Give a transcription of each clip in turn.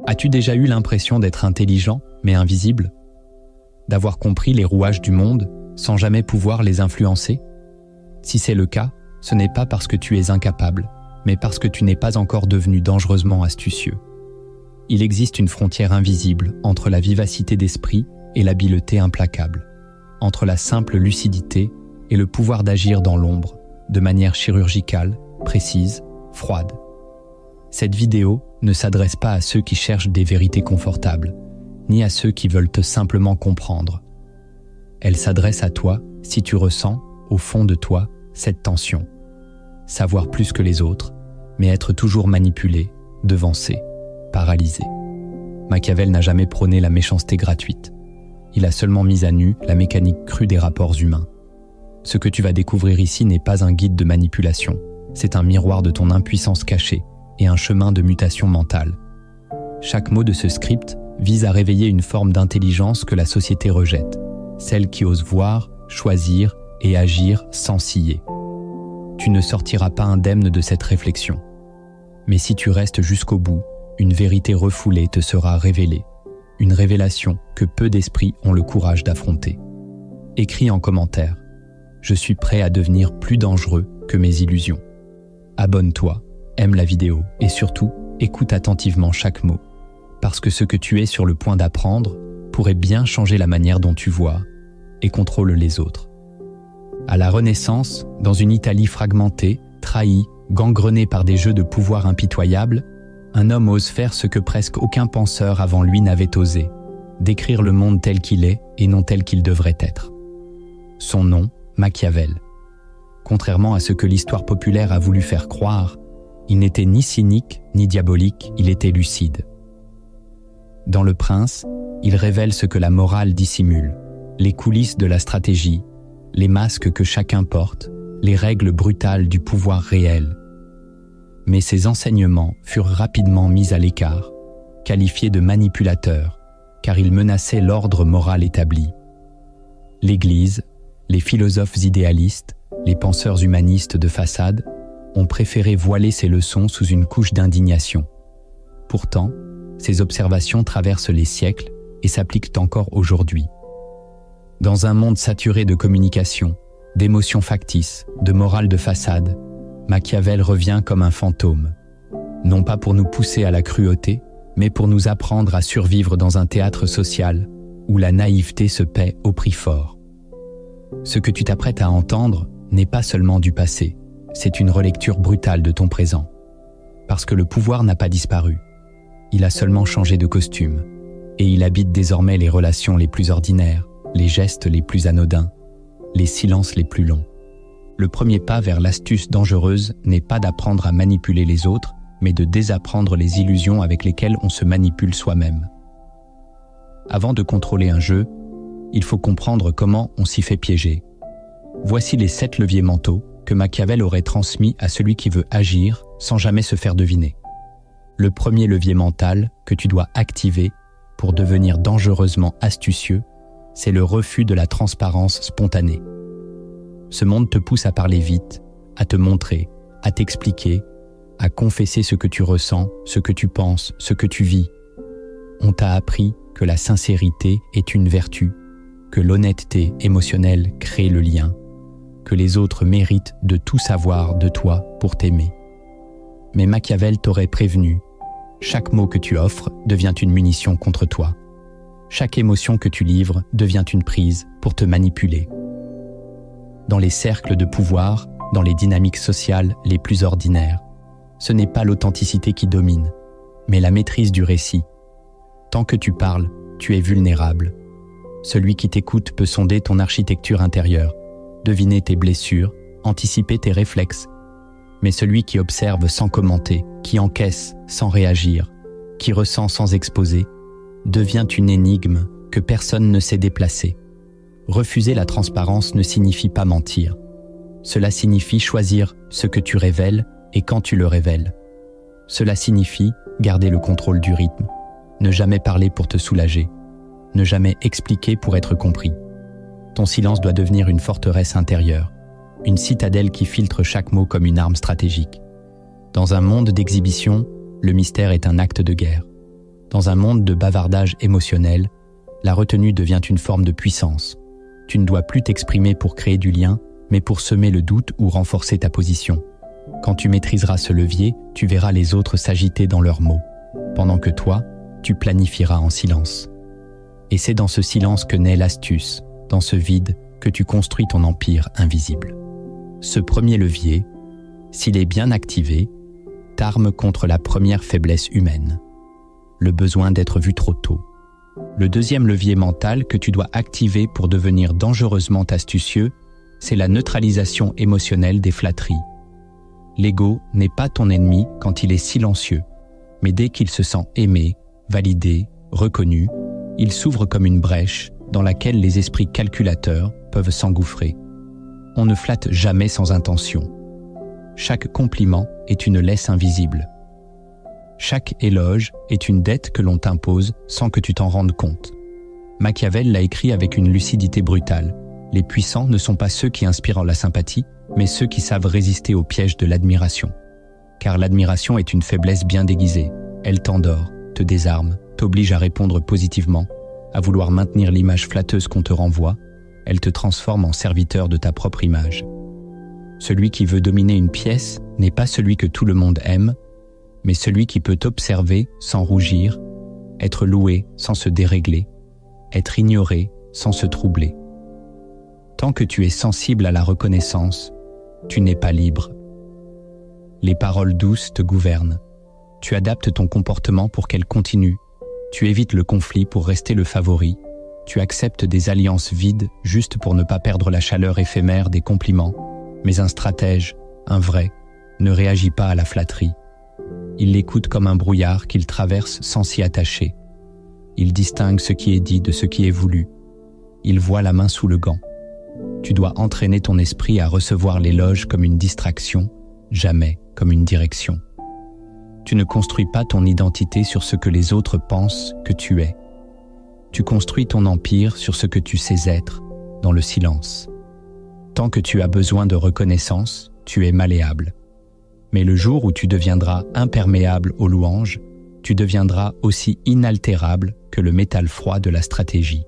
As-tu déjà eu l'impression d'être intelligent, mais invisible? D'avoir compris les rouages du monde, sans jamais pouvoir les influencer? Si c'est le cas, ce n'est pas parce que tu es incapable, mais parce que tu n'es pas encore devenu dangereusement astucieux. Il existe une frontière invisible entre la vivacité d'esprit et l'habileté implacable, entre la simple lucidité et le pouvoir d'agir dans l'ombre, de manière chirurgicale, précise, froide. Cette vidéo ne s'adresse pas à ceux qui cherchent des vérités confortables, ni à ceux qui veulent te simplement comprendre. Elle s'adresse à toi si tu ressens, au fond de toi, cette tension. Savoir plus que les autres, mais être toujours manipulé, devancé, paralysé. Machiavel n'a jamais prôné la méchanceté gratuite. Il a seulement mis à nu la mécanique crue des rapports humains. Ce que tu vas découvrir ici n'est pas un guide de manipulation, c'est un miroir de ton impuissance cachée et un chemin de mutation mentale. Chaque mot de ce script vise à réveiller une forme d'intelligence que la société rejette, celle qui ose voir, choisir et agir sans ciller. Tu ne sortiras pas indemne de cette réflexion. Mais si tu restes jusqu'au bout, une vérité refoulée te sera révélée, une révélation que peu d'esprits ont le courage d'affronter. Écris en commentaire « Je suis prêt à devenir plus dangereux que mes illusions ». Abonne-toi, aime la vidéo et surtout, écoute attentivement chaque mot, parce que ce que tu es sur le point d'apprendre pourrait bien changer la manière dont tu vois et contrôle les autres. À la Renaissance, dans une Italie fragmentée, trahie, gangrenée par des jeux de pouvoir impitoyables, un homme ose faire ce que presque aucun penseur avant lui n'avait osé, décrire le monde tel qu'il est et non tel qu'il devrait être. Son nom, Machiavel. Contrairement à ce que l'histoire populaire a voulu faire croire, il n'était ni cynique ni diabolique, il était lucide. Dans Le Prince, il révèle ce que la morale dissimule, les coulisses de la stratégie, les masques que chacun porte, les règles brutales du pouvoir réel. Mais ces enseignements furent rapidement mis à l'écart, qualifiés de manipulateurs, car ils menaçaient l'ordre moral établi. L'Église, les philosophes idéalistes, les penseurs humanistes de façade ont préféré voiler ces leçons sous une couche d'indignation. Pourtant, ces observations traversent les siècles et s'appliquent encore aujourd'hui. Dans un monde saturé de communication, d'émotions factices, de morale de façade, Machiavel revient comme un fantôme, non pas pour nous pousser à la cruauté, mais pour nous apprendre à survivre dans un théâtre social où la naïveté se paie au prix fort. Ce que tu t'apprêtes à entendre n'est pas seulement du passé, c'est une relecture brutale de ton présent. Parce que le pouvoir n'a pas disparu, il a seulement changé de costume, et il habite désormais les relations les plus ordinaires, les gestes les plus anodins, les silences les plus longs. Le premier pas vers l'astuce dangereuse n'est pas d'apprendre à manipuler les autres, mais de désapprendre les illusions avec lesquelles on se manipule soi-même. Avant de contrôler un jeu, il faut comprendre comment on s'y fait piéger. Voici les 7 leviers mentaux que Machiavel aurait transmis à celui qui veut agir sans jamais se faire deviner. Le premier levier mental que tu dois activer pour devenir dangereusement astucieux, c'est le refus de la transparence spontanée. Ce monde te pousse à parler vite, à te montrer, à t'expliquer, à confesser ce que tu ressens, ce que tu penses, ce que tu vis. On t'a appris que la sincérité est une vertu, que l'honnêteté émotionnelle crée le lien, que les autres méritent de tout savoir de toi pour t'aimer. Mais Machiavel t'aurait prévenu, chaque mot que tu offres devient une munition contre toi. Chaque émotion que tu livres devient une prise pour te manipuler. Dans les cercles de pouvoir, dans les dynamiques sociales les plus ordinaires, ce n'est pas l'authenticité qui domine, mais la maîtrise du récit. Tant que tu parles, tu es vulnérable. Celui qui t'écoute peut sonder ton architecture intérieure, deviner tes blessures, anticiper tes réflexes. Mais celui qui observe sans commenter, qui encaisse sans réagir, qui ressent sans exposer, devient une énigme que personne ne sait déplacer. Refuser la transparence ne signifie pas mentir. Cela signifie choisir ce que tu révèles et quand tu le révèles. Cela signifie garder le contrôle du rythme, ne jamais parler pour te soulager, ne jamais expliquer pour être compris. Ton silence doit devenir une forteresse intérieure, une citadelle qui filtre chaque mot comme une arme stratégique. Dans un monde d'exhibition, le mystère est un acte de guerre. Dans un monde de bavardage émotionnel, la retenue devient une forme de puissance. Tu ne dois plus t'exprimer pour créer du lien, mais pour semer le doute ou renforcer ta position. Quand tu maîtriseras ce levier, tu verras les autres s'agiter dans leurs mots, pendant que toi, tu planifieras en silence. Et c'est dans ce silence que naît l'astuce, dans ce vide, que tu construis ton empire invisible. Ce premier levier, s'il est bien activé, t'arme contre la première faiblesse humaine, le besoin d'être vu trop tôt. Le deuxième levier mental que tu dois activer pour devenir dangereusement astucieux, c'est la neutralisation émotionnelle des flatteries. L'ego n'est pas ton ennemi quand il est silencieux, mais dès qu'il se sent aimé, validé, reconnu, il s'ouvre comme une brèche dans laquelle les esprits calculateurs peuvent s'engouffrer. On ne flatte jamais sans intention. Chaque compliment est une laisse invisible. Chaque éloge est une dette que l'on t'impose sans que tu t'en rendes compte. Machiavel l'a écrit avec une lucidité brutale. Les puissants ne sont pas ceux qui inspirent la sympathie, mais ceux qui savent résister au piège de l'admiration. Car l'admiration est une faiblesse bien déguisée. Elle t'endort, te désarme, t'oblige à répondre positivement, à vouloir maintenir l'image flatteuse qu'on te renvoie. Elle te transforme en serviteur de ta propre image. Celui qui veut dominer une pièce n'est pas celui que tout le monde aime, mais celui qui peut t'observer sans rougir, être loué sans se dérégler, être ignoré sans se troubler. Tant que tu es sensible à la reconnaissance, tu n'es pas libre. Les paroles douces te gouvernent. Tu adaptes ton comportement pour qu'elles continuent. Tu évites le conflit pour rester le favori. Tu acceptes des alliances vides juste pour ne pas perdre la chaleur éphémère des compliments. Mais un stratège, un vrai, ne réagit pas à la flatterie. Il l'écoute comme un brouillard qu'il traverse sans s'y attacher. Il distingue ce qui est dit de ce qui est voulu. Il voit la main sous le gant. Tu dois entraîner ton esprit à recevoir l'éloge comme une distraction, jamais comme une direction. Tu ne construis pas ton identité sur ce que les autres pensent que tu es. Tu construis ton empire sur ce que tu sais être, dans le silence. Tant que tu as besoin de reconnaissance, tu es malléable. Mais le jour où tu deviendras imperméable aux louanges, tu deviendras aussi inaltérable que le métal froid de la stratégie.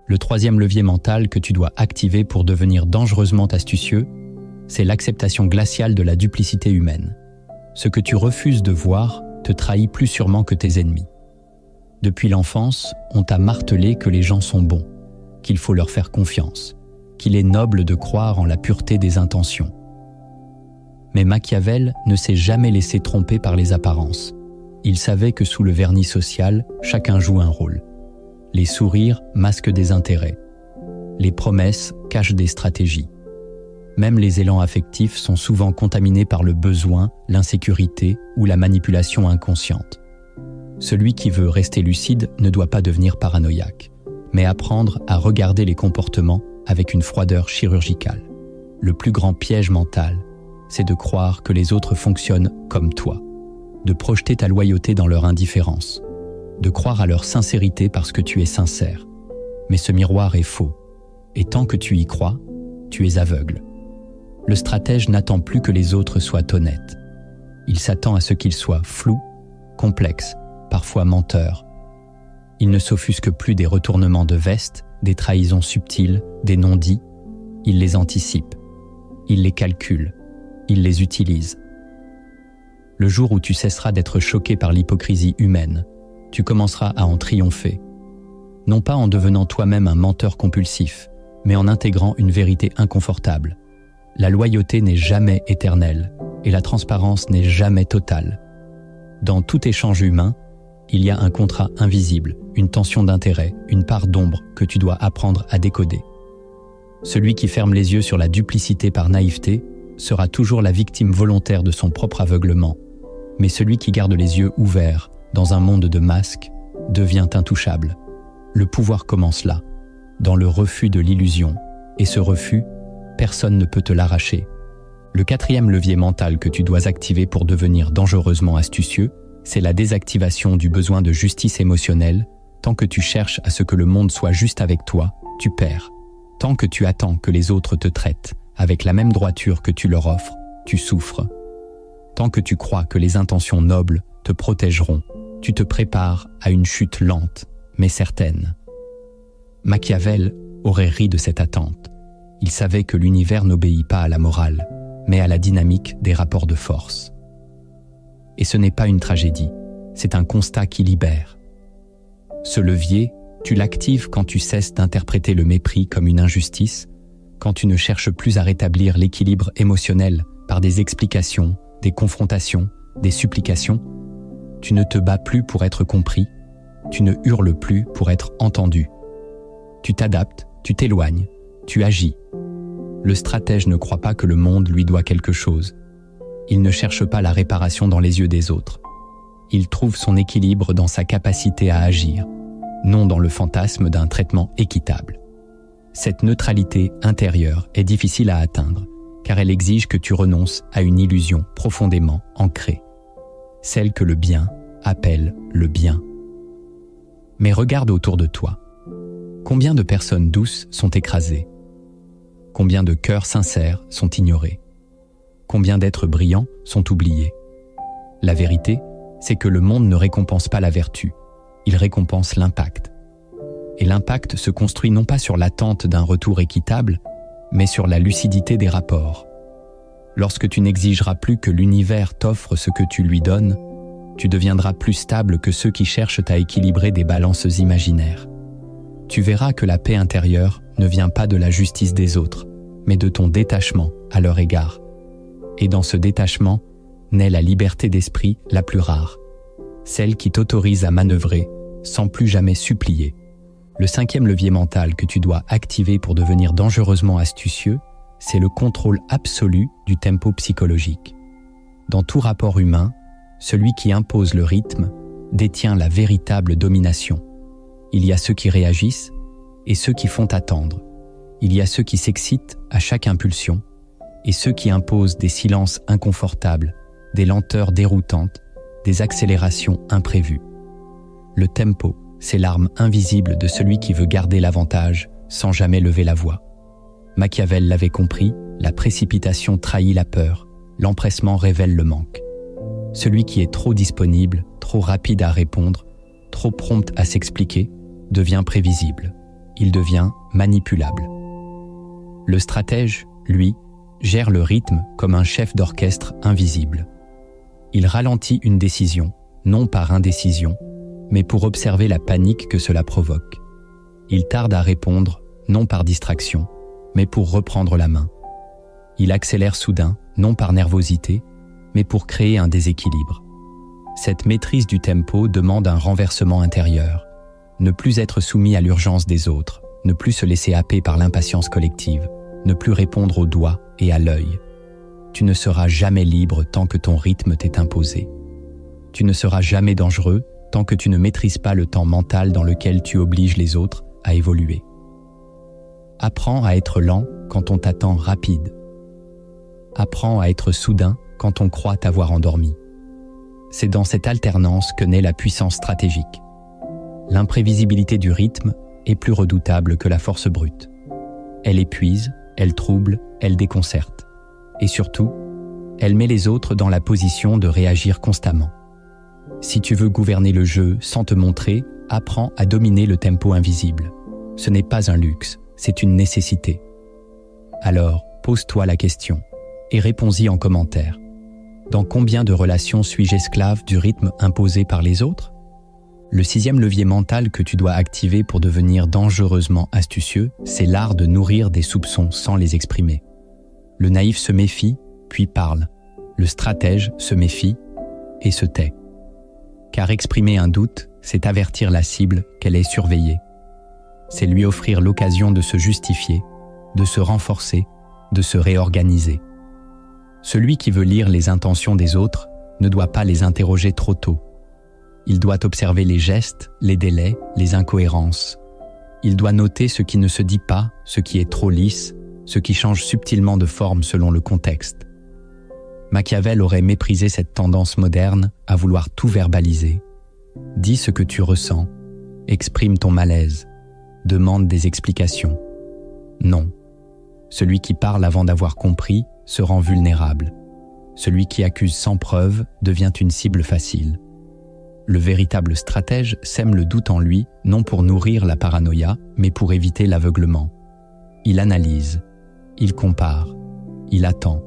Le troisième levier mental que tu dois activer pour devenir dangereusement astucieux, c'est l'acceptation glaciale de la duplicité humaine. Ce que tu refuses de voir te trahit plus sûrement que tes ennemis. Depuis l'enfance, on t'a martelé que les gens sont bons, qu'il faut leur faire confiance, qu'il est noble de croire en la pureté des intentions. Mais Machiavel ne s'est jamais laissé tromper par les apparences. Il savait que sous le vernis social, chacun joue un rôle. Les sourires masquent des intérêts. Les promesses cachent des stratégies. Même les élans affectifs sont souvent contaminés par le besoin, l'insécurité ou la manipulation inconsciente. Celui qui veut rester lucide ne doit pas devenir paranoïaque, mais apprendre à regarder les comportements avec une froideur chirurgicale. Le plus grand piège mental, c'est de croire que les autres fonctionnent comme toi, de projeter ta loyauté dans leur indifférence, de croire à leur sincérité parce que tu es sincère. Mais ce miroir est faux, et tant que tu y crois, tu es aveugle. Le stratège n'attend plus que les autres soient honnêtes. Il s'attend à ce qu'ils soient flous, complexes, parfois menteurs. Il ne s'offusque plus des retournements de veste, des trahisons subtiles, des non-dits. Il les anticipe. Il les calcule. Il les utilise. Le jour où tu cesseras d'être choqué par l'hypocrisie humaine, tu commenceras à en triompher. Non pas en devenant toi-même un menteur compulsif, mais en intégrant une vérité inconfortable. La loyauté n'est jamais éternelle et la transparence n'est jamais totale. Dans tout échange humain, il y a un contrat invisible, une tension d'intérêt, une part d'ombre que tu dois apprendre à décoder. Celui qui ferme les yeux sur la duplicité par naïveté sera toujours la victime volontaire de son propre aveuglement, mais celui qui garde les yeux ouverts dans un monde de masques devient intouchable. Le pouvoir commence là, dans le refus de l'illusion, et ce refus, personne ne peut te l'arracher. Le quatrième levier mental que tu dois activer pour devenir dangereusement astucieux, c'est la désactivation du besoin de justice émotionnelle. Tant que tu cherches à ce que le monde soit juste avec toi, tu perds. Tant que tu attends que les autres te traitent avec la même droiture que tu leur offres, tu souffres. Tant que tu crois que les intentions nobles te protégeront, tu te prépares à une chute lente, mais certaine. Machiavel aurait ri de cette attente. Il savait que l'univers n'obéit pas à la morale, mais à la dynamique des rapports de force. Et ce n'est pas une tragédie, c'est un constat qui libère. Ce levier, tu l'actives quand tu cesses d'interpréter le mépris comme une injustice, quand tu ne cherches plus à rétablir l'équilibre émotionnel par des explications, des confrontations, des supplications. Tu ne te bats plus pour être compris, tu ne hurles plus pour être entendu. Tu t'adaptes, tu t'éloignes, tu agis. Le stratège ne croit pas que le monde lui doit quelque chose. Il ne cherche pas la réparation dans les yeux des autres. Il trouve son équilibre dans sa capacité à agir, non dans le fantasme d'un traitement équitable. Cette neutralité intérieure est difficile à atteindre, car elle exige que tu renonces à une illusion profondément ancrée, celle que le bien appelle le bien. Mais regarde autour de toi. Combien de personnes douces sont écrasées? Combien de cœurs sincères sont ignorés? Combien d'êtres brillants sont oubliés? La vérité, c'est que le monde ne récompense pas la vertu, il récompense l'impact. Et l'impact se construit non pas sur l'attente d'un retour équitable, mais sur la lucidité des rapports. Lorsque tu n'exigeras plus que l'univers t'offre ce que tu lui donnes, tu deviendras plus stable que ceux qui cherchent à équilibrer des balances imaginaires. Tu verras que la paix intérieure ne vient pas de la justice des autres, mais de ton détachement à leur égard. Et dans ce détachement, naît la liberté d'esprit la plus rare, celle qui t'autorise à manœuvrer sans plus jamais supplier. Le 5e levier mental que tu dois activer pour devenir dangereusement astucieux, c'est le contrôle absolu du tempo psychologique. Dans tout rapport humain, celui qui impose le rythme détient la véritable domination. Il y a ceux qui réagissent et ceux qui font attendre. Il y a ceux qui s'excitent à chaque impulsion et ceux qui imposent des silences inconfortables, des lenteurs déroutantes, des accélérations imprévues. Le tempo, c'est l'arme invisible de celui qui veut garder l'avantage sans jamais lever la voix. Machiavel l'avait compris, la précipitation trahit la peur, l'empressement révèle le manque. Celui qui est trop disponible, trop rapide à répondre, trop prompt à s'expliquer, devient prévisible. Il devient manipulable. Le stratège, lui, gère le rythme comme un chef d'orchestre invisible. Il ralentit une décision, non par indécision, mais pour observer la panique que cela provoque. Il tarde à répondre, non par distraction, mais pour reprendre la main. Il accélère soudain, non par nervosité, mais pour créer un déséquilibre. Cette maîtrise du tempo demande un renversement intérieur. Ne plus être soumis à l'urgence des autres, ne plus se laisser happer par l'impatience collective, ne plus répondre au doigt et à l'œil. Tu ne seras jamais libre tant que ton rythme t'est imposé. Tu ne seras jamais dangereux tant que tu ne maîtrises pas le temps mental dans lequel tu obliges les autres à évoluer. Apprends à être lent quand on t'attend rapide. Apprends à être soudain quand on croit t'avoir endormi. C'est dans cette alternance que naît la puissance stratégique. L'imprévisibilité du rythme est plus redoutable que la force brute. Elle épuise, elle trouble, elle déconcerte. Et surtout, elle met les autres dans la position de réagir constamment. Si tu veux gouverner le jeu sans te montrer, apprends à dominer le tempo invisible. Ce n'est pas un luxe, c'est une nécessité. Alors, pose-toi la question et réponds-y en commentaire. Dans combien de relations suis-je esclave du rythme imposé par les autres? Le 6e levier mental que tu dois activer pour devenir dangereusement astucieux, c'est l'art de nourrir des soupçons sans les exprimer. Le naïf se méfie, puis parle. Le stratège se méfie et se tait. Car exprimer un doute, c'est avertir la cible qu'elle est surveillée. C'est lui offrir l'occasion de se justifier, de se renforcer, de se réorganiser. Celui qui veut lire les intentions des autres ne doit pas les interroger trop tôt. Il doit observer les gestes, les délais, les incohérences. Il doit noter ce qui ne se dit pas, ce qui est trop lisse, ce qui change subtilement de forme selon le contexte. Machiavel aurait méprisé cette tendance moderne à vouloir tout verbaliser. Dis ce que tu ressens, exprime ton malaise, demande des explications. Non. Celui qui parle avant d'avoir compris se rend vulnérable. Celui qui accuse sans preuve devient une cible facile. Le véritable stratège sème le doute en lui, non pour nourrir la paranoïa, mais pour éviter l'aveuglement. Il analyse, il compare, il attend.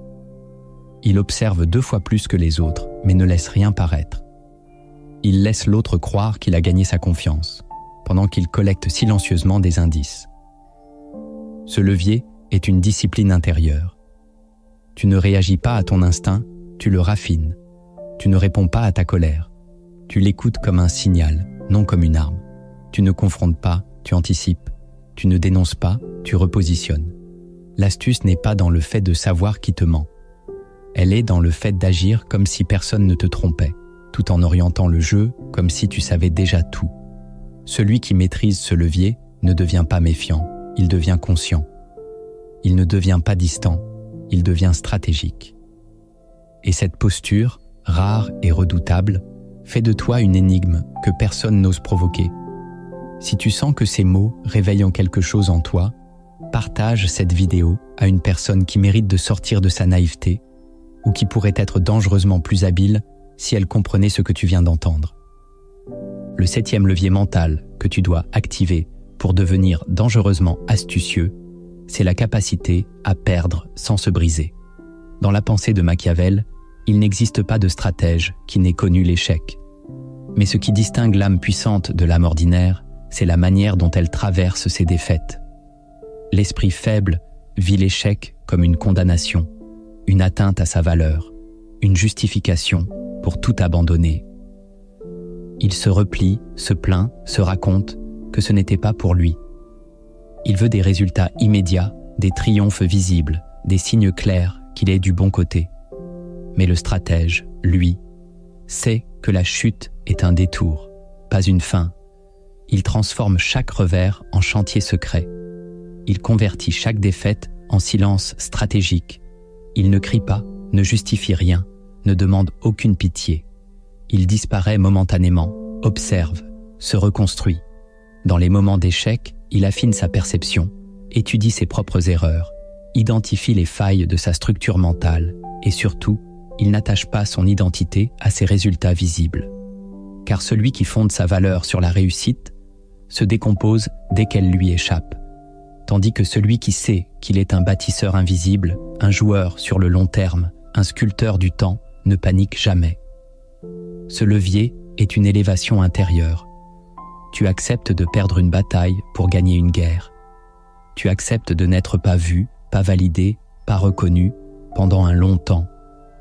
Il observe 2 fois plus que les autres, mais ne laisse rien paraître. Il laisse l'autre croire qu'il a gagné sa confiance, pendant qu'il collecte silencieusement des indices. Ce levier est une discipline intérieure. Tu ne réagis pas à ton instinct, tu le raffines. Tu ne réponds pas à ta colère. Tu l'écoutes comme un signal, non comme une arme. Tu ne confrontes pas, tu anticipes. Tu ne dénonces pas, tu repositionnes. L'astuce n'est pas dans le fait de savoir qui te ment. Elle est dans le fait d'agir comme si personne ne te trompait, tout en orientant le jeu comme si tu savais déjà tout. Celui qui maîtrise ce levier ne devient pas méfiant, il devient conscient. Il ne devient pas distant, il devient stratégique. Et cette posture, rare et redoutable, fait de toi une énigme que personne n'ose provoquer. Si tu sens que ces mots réveillent quelque chose en toi, partage cette vidéo à une personne qui mérite de sortir de sa naïveté ou qui pourrait être dangereusement plus habile si elle comprenait ce que tu viens d'entendre. Le 7e levier mental que tu dois activer pour devenir dangereusement astucieux, c'est la capacité à perdre sans se briser. Dans la pensée de Machiavel, il n'existe pas de stratège qui n'ait connu l'échec. Mais ce qui distingue l'âme puissante de l'âme ordinaire, c'est la manière dont elle traverse ses défaites. L'esprit faible vit l'échec comme une condamnation, une atteinte à sa valeur, une justification pour tout abandonner. Il se replie, se plaint, se raconte que ce n'était pas pour lui. Il veut des résultats immédiats, des triomphes visibles, des signes clairs qu'il est du bon côté. Mais le stratège, lui, sait que la chute est un détour, pas une fin. Il transforme chaque revers en chantier secret. Il convertit chaque défaite en silence stratégique. Il ne crie pas, ne justifie rien, ne demande aucune pitié. Il disparaît momentanément, observe, se reconstruit. Dans les moments d'échec, il affine sa perception, étudie ses propres erreurs, identifie les failles de sa structure mentale et surtout, il n'attache pas son identité à ses résultats visibles. Car celui qui fonde sa valeur sur la réussite se décompose dès qu'elle lui échappe, tandis que celui qui sait qu'il est un bâtisseur invisible, un joueur sur le long terme, un sculpteur du temps, ne panique jamais. Ce levier est une élévation intérieure. Tu acceptes de perdre une bataille pour gagner une guerre. Tu acceptes de n'être pas vu, pas validé, pas reconnu pendant un long temps,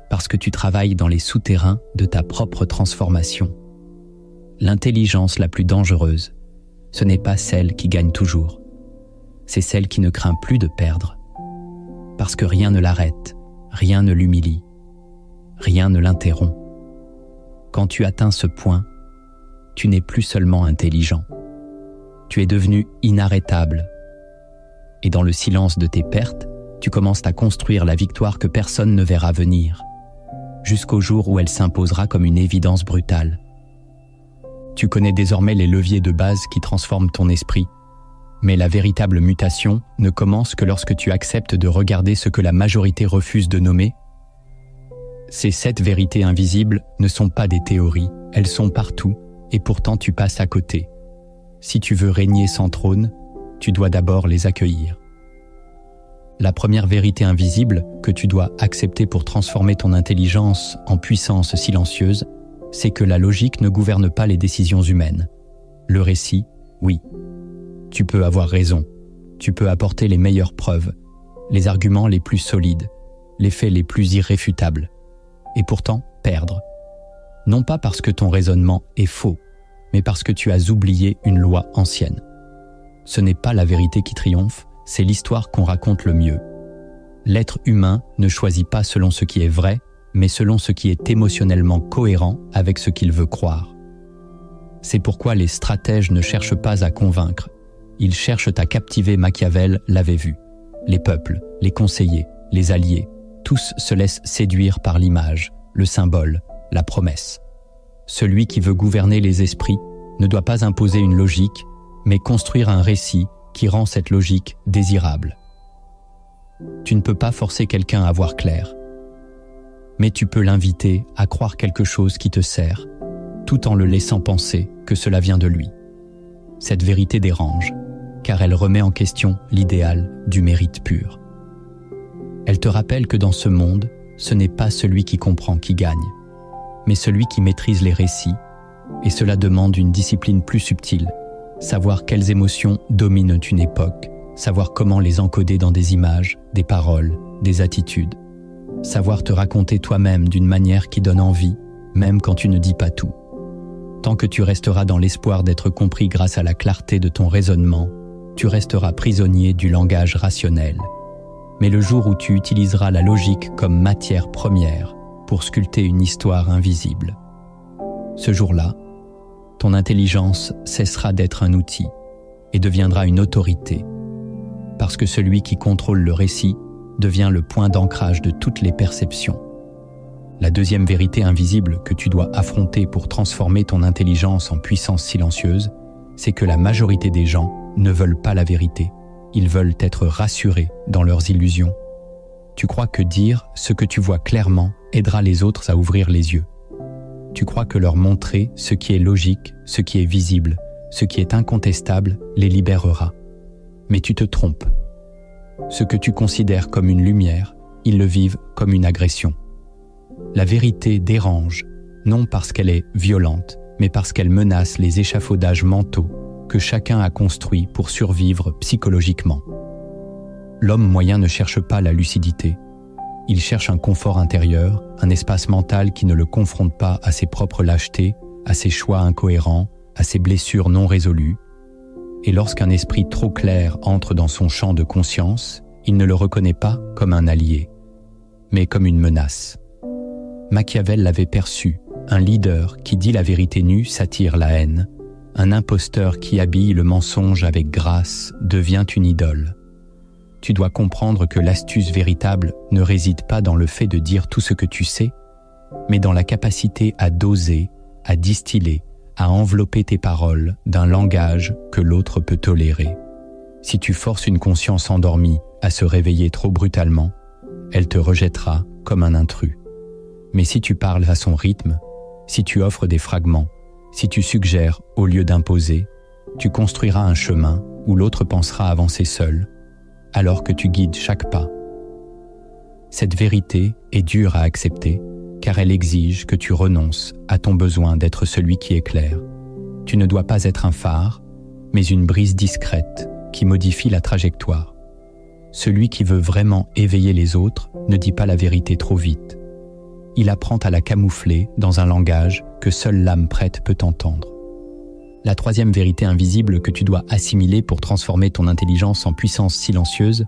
parce que tu travailles dans les souterrains de ta propre transformation. L'intelligence la plus dangereuse, ce n'est pas celle qui gagne toujours. C'est celle qui ne craint plus de perdre. Parce que rien ne l'arrête, rien ne l'humilie, rien ne l'interrompt. Quand tu atteins ce point, tu n'es plus seulement intelligent. Tu es devenu inarrêtable. Et dans le silence de tes pertes, tu commences à construire la victoire que personne ne verra venir, jusqu'au jour où elle s'imposera comme une évidence brutale. Tu connais désormais les leviers de base qui transforment ton esprit, mais la véritable mutation ne commence que lorsque tu acceptes de regarder ce que la majorité refuse de nommer. Ces 7 vérités invisibles ne sont pas des théories, elles sont partout, et pourtant tu passes à côté. Si tu veux régner sans trône, tu dois d'abord les accueillir. La première vérité invisible que tu dois accepter pour transformer ton intelligence en puissance silencieuse, c'est que la logique ne gouverne pas les décisions humaines. Le récit, oui. Tu peux avoir raison. Tu peux apporter les meilleures preuves, les arguments les plus solides, les faits les plus irréfutables. Et pourtant, perdre. Non pas parce que ton raisonnement est faux, mais parce que tu as oublié une loi ancienne. Ce n'est pas la vérité qui triomphe, c'est l'histoire qu'on raconte le mieux. L'être humain ne choisit pas selon ce qui est vrai, mais selon ce qui est émotionnellement cohérent avec ce qu'il veut croire. C'est pourquoi les stratèges ne cherchent pas à convaincre, ils cherchent à captiver. Machiavel l'avait vu. Les peuples, les conseillers, les alliés, tous se laissent séduire par l'image, le symbole, la promesse. Celui qui veut gouverner les esprits ne doit pas imposer une logique, mais construire un récit qui rend cette logique désirable. Tu ne peux pas forcer quelqu'un à voir clair, mais tu peux l'inviter à croire quelque chose qui te sert, tout en le laissant penser que cela vient de lui. Cette vérité dérange, car elle remet en question l'idéal du mérite pur. Elle te rappelle que dans ce monde, ce n'est pas celui qui comprend qui gagne, mais celui qui maîtrise les récits, et cela demande une discipline plus subtile, savoir quelles émotions dominent une époque, savoir comment les encoder dans des images, des paroles, des attitudes, savoir te raconter toi-même d'une manière qui donne envie, même quand tu ne dis pas tout. Tant que tu resteras dans l'espoir d'être compris grâce à la clarté de ton raisonnement, tu resteras prisonnier du langage rationnel. Mais le jour où tu utiliseras la logique comme matière première pour sculpter une histoire invisible, ce jour-là, ton intelligence cessera d'être un outil et deviendra une autorité, parce que celui qui contrôle le récit devient le point d'ancrage de toutes les perceptions. La deuxième vérité invisible que tu dois affronter pour transformer ton intelligence en puissance silencieuse, c'est que la majorité des gens ne veulent pas la vérité. Ils veulent être rassurés dans leurs illusions. Tu crois que dire ce que tu vois clairement aidera les autres à ouvrir les yeux. Tu crois que leur montrer ce qui est logique, ce qui est visible, ce qui est incontestable les libérera. Mais tu te trompes. Ce que tu considères comme une lumière, ils le vivent comme une agression. La vérité dérange, non parce qu'elle est violente, mais parce qu'elle menace les échafaudages mentaux que chacun a construits pour survivre psychologiquement. L'homme moyen ne cherche pas la lucidité. Il cherche un confort intérieur, un espace mental qui ne le confronte pas à ses propres lâchetés, à ses choix incohérents, à ses blessures non résolues. Et lorsqu'un esprit trop clair entre dans son champ de conscience, il ne le reconnaît pas comme un allié, mais comme une menace. Machiavel l'avait perçu, un leader qui dit la vérité nue s'attire la haine. Un imposteur qui habille le mensonge avec grâce devient une idole. Tu dois comprendre que l'astuce véritable ne réside pas dans le fait de dire tout ce que tu sais, mais dans la capacité à doser, à distiller, à envelopper tes paroles d'un langage que l'autre peut tolérer. Si tu forces une conscience endormie à se réveiller trop brutalement, elle te rejettera comme un intrus. Mais si tu parles à son rythme, si tu offres des fragments, si tu suggères au lieu d'imposer, tu construiras un chemin où l'autre pensera avancer seul, alors que tu guides chaque pas. Cette vérité est dure à accepter, car elle exige que tu renonces à ton besoin d'être celui qui éclaire. Tu ne dois pas être un phare, mais une brise discrète qui modifie la trajectoire. Celui qui veut vraiment éveiller les autres ne dit pas la vérité trop vite. Il apprend à la camoufler dans un langage que seule l'âme prête peut entendre. La troisième vérité invisible que tu dois assimiler pour transformer ton intelligence en puissance silencieuse,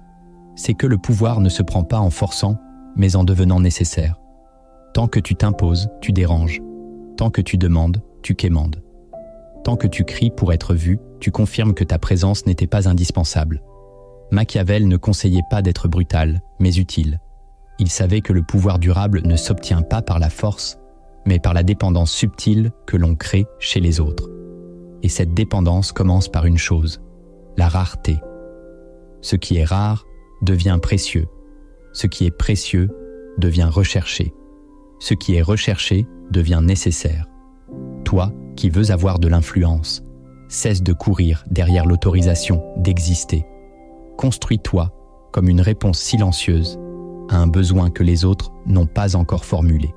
c'est que le pouvoir ne se prend pas en forçant, mais en devenant nécessaire. Tant que tu t'imposes, tu déranges. Tant que tu demandes, tu quémandes. Tant que tu cries pour être vu, tu confirmes que ta présence n'était pas indispensable. Machiavel ne conseillait pas d'être brutal, mais utile. Il savait que le pouvoir durable ne s'obtient pas par la force, mais par la dépendance subtile que l'on crée chez les autres. Et cette dépendance commence par une chose, la rareté. Ce qui est rare devient précieux. Ce qui est précieux devient recherché. Ce qui est recherché devient nécessaire. Toi, qui veux avoir de l'influence, cesse de courir derrière l'autorisation d'exister. Construis-toi comme une réponse silencieuse à un besoin que les autres n'ont pas encore formulé.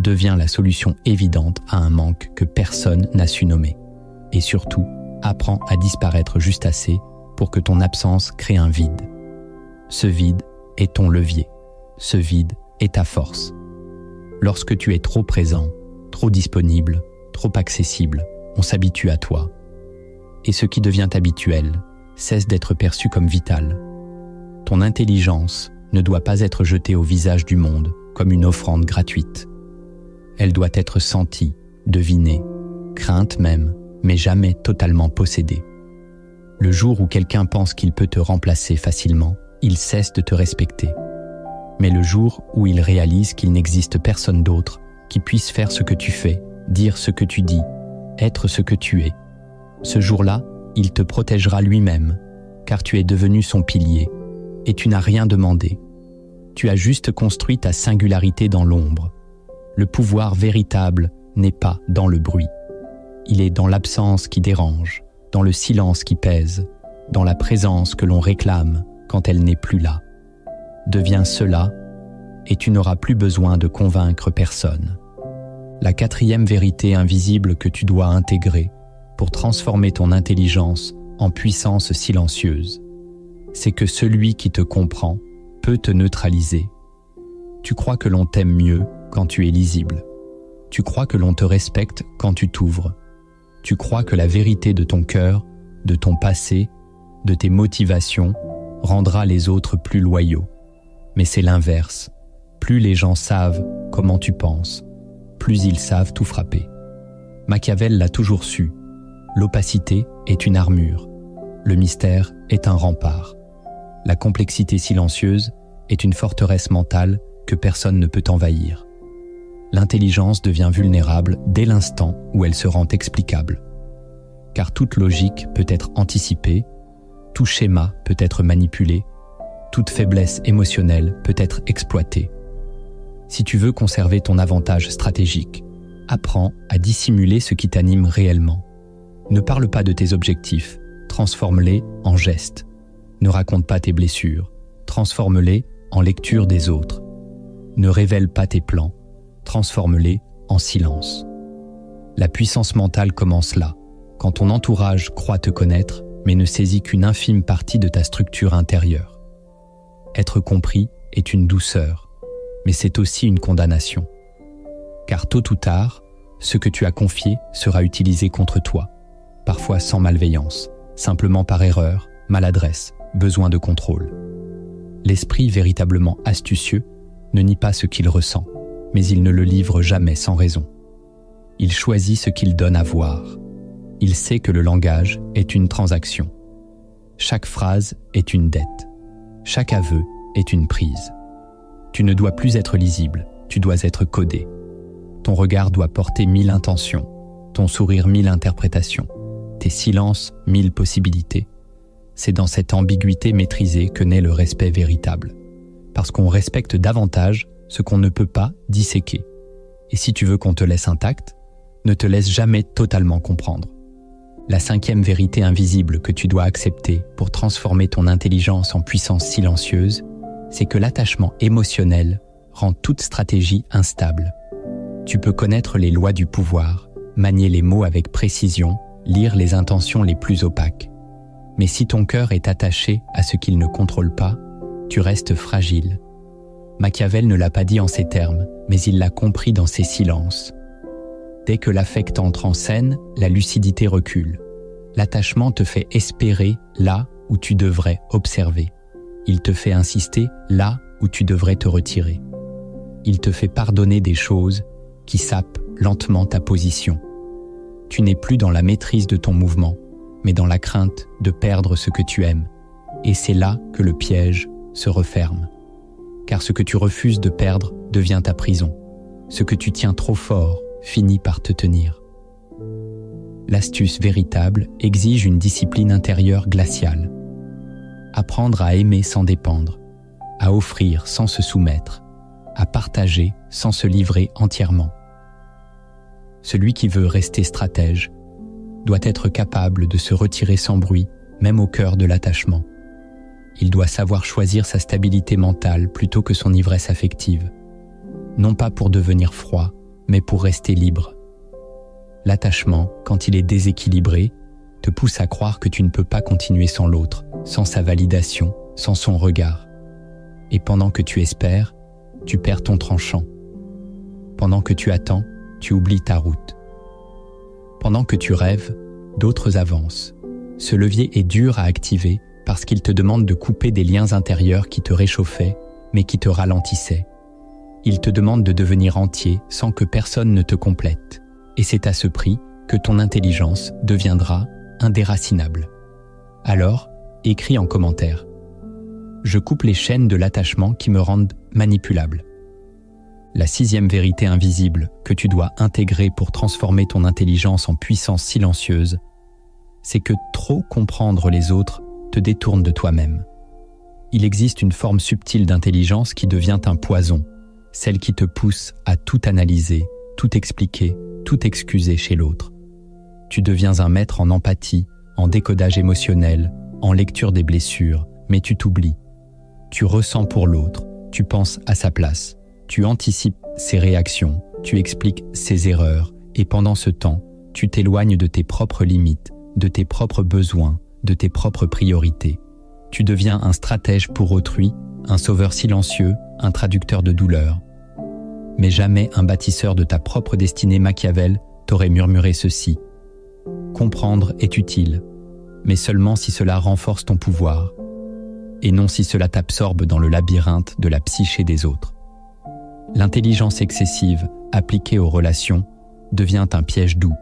Deviens la solution évidente à un manque que personne n'a su nommer. Et surtout, apprends à disparaître juste assez pour que ton absence crée un vide. Ce vide est ton levier. Ce vide est ta force. Lorsque tu es trop présent, trop disponible, trop accessible, on s'habitue à toi. Et ce qui devient habituel cesse d'être perçu comme vital. Ton intelligence ne doit pas être jetée au visage du monde comme une offrande gratuite. Elle doit être sentie, devinée, crainte même, mais jamais totalement possédée. Le jour où quelqu'un pense qu'il peut te remplacer facilement, il cesse de te respecter. Mais le jour où il réalise qu'il n'existe personne d'autre qui puisse faire ce que tu fais, dire ce que tu dis, être ce que tu es, ce jour-là, il te protégera lui-même, car tu es devenu son pilier, et tu n'as rien demandé. Tu as juste construit ta singularité dans l'ombre. Le pouvoir véritable n'est pas dans le bruit. Il est dans l'absence qui dérange, dans le silence qui pèse, dans la présence que l'on réclame quand elle n'est plus là. Deviens cela et tu n'auras plus besoin de convaincre personne. La quatrième vérité invisible que tu dois intégrer pour transformer ton intelligence en puissance silencieuse, c'est que celui qui te comprend peut te neutraliser. Tu crois que l'on t'aime mieux quand tu es lisible. Tu crois que l'on te respecte quand tu t'ouvres. Tu crois que la vérité de ton cœur, de ton passé, de tes motivations rendra les autres plus loyaux. Mais c'est l'inverse. Plus les gens savent comment tu penses, plus ils savent tout frapper. Machiavel l'a toujours su. L'opacité est une armure. Le mystère est un rempart. La complexité silencieuse est une forteresse mentale que personne ne peut envahir. L'intelligence devient vulnérable dès l'instant où elle se rend explicable. Car toute logique peut être anticipée, tout schéma peut être manipulé, toute faiblesse émotionnelle peut être exploitée. Si tu veux conserver ton avantage stratégique, apprends à dissimuler ce qui t'anime réellement. Ne parle pas de tes objectifs, transforme-les en gestes. Ne raconte pas tes blessures, transforme-les en lecture des autres. Ne révèle pas tes plans, transforme-les en silence. La puissance mentale commence là, quand ton entourage croit te connaître, mais ne saisit qu'une infime partie de ta structure intérieure. Être compris est une douceur, mais c'est aussi une condamnation. Car tôt ou tard, ce que tu as confié sera utilisé contre toi, parfois sans malveillance, simplement par erreur, maladresse, besoin de contrôle. L'esprit véritablement astucieux ne nie pas ce qu'il ressent, mais il ne le livre jamais sans raison. Il choisit ce qu'il donne à voir. Il sait que le langage est une transaction. Chaque phrase est une dette. Chaque aveu est une prise. Tu ne dois plus être lisible, tu dois être codé. Ton regard doit porter 1000 intentions, ton sourire 1000 interprétations, tes silences 1000 possibilités. C'est dans cette ambiguïté maîtrisée que naît le respect véritable. Parce qu'on respecte davantage ce qu'on ne peut pas disséquer. Et si tu veux qu'on te laisse intact, ne te laisse jamais totalement comprendre. La cinquième vérité invisible que tu dois accepter pour transformer ton intelligence en puissance silencieuse, c'est que l'attachement émotionnel rend toute stratégie instable. Tu peux connaître les lois du pouvoir, manier les mots avec précision, lire les intentions les plus opaques. Mais si ton cœur est attaché à ce qu'il ne contrôle pas, tu restes fragile. Machiavel ne l'a pas dit en ces termes, mais il l'a compris dans ses silences. Dès que l'affect entre en scène, la lucidité recule. L'attachement te fait espérer là où tu devrais observer. Il te fait insister là où tu devrais te retirer. Il te fait pardonner des choses qui sapent lentement ta position. Tu n'es plus dans la maîtrise de ton mouvement, mais dans la crainte de perdre ce que tu aimes. Et c'est là que le piège se referme. Car ce que tu refuses de perdre devient ta prison. Ce que tu tiens trop fort finit par te tenir. L'astuce véritable exige une discipline intérieure glaciale. Apprendre à aimer sans dépendre, à offrir sans se soumettre, à partager sans se livrer entièrement. Celui qui veut rester stratège doit être capable de se retirer sans bruit, même au cœur de l'attachement. Il doit savoir choisir sa stabilité mentale plutôt que son ivresse affective, non pas pour devenir froid, mais pour rester libre. L'attachement, quand il est déséquilibré, te pousse à croire que tu ne peux pas continuer sans l'autre, sans sa validation, sans son regard. Et pendant que tu espères, tu perds ton tranchant. Pendant que tu attends, tu oublies ta route. Pendant que tu rêves, d'autres avancent. Ce levier est dur à activer parce qu'il te demande de couper des liens intérieurs qui te réchauffaient, mais qui te ralentissaient. Il te demande de devenir entier sans que personne ne te complète. Et c'est à ce prix que ton intelligence deviendra indéracinable. Alors, écris en commentaire. Je coupe les chaînes de l'attachement qui me rendent manipulable. La sixième vérité invisible que tu dois intégrer pour transformer ton intelligence en puissance silencieuse, c'est que trop comprendre les autres te détourne de toi-même. Il existe une forme subtile d'intelligence qui devient un poison, celle qui te pousse à tout analyser, tout expliquer, tout excuser chez l'autre. Tu deviens un maître en empathie, en décodage émotionnel, en lecture des blessures, mais tu t'oublies. Tu ressens pour l'autre, tu penses à sa place, tu anticipes ses réactions, tu expliques ses erreurs, et pendant ce temps, tu t'éloignes de tes propres limites, de tes propres besoins, de tes propres priorités. Tu deviens un stratège pour autrui, un sauveur silencieux, un traducteur de douleur. Mais jamais un bâtisseur de ta propre destinée. Machiavel t'aurait murmuré ceci. Comprendre est utile, mais seulement si cela renforce ton pouvoir, et non si cela t'absorbe dans le labyrinthe de la psyché des autres. L'intelligence excessive, appliquée aux relations, devient un piège doux.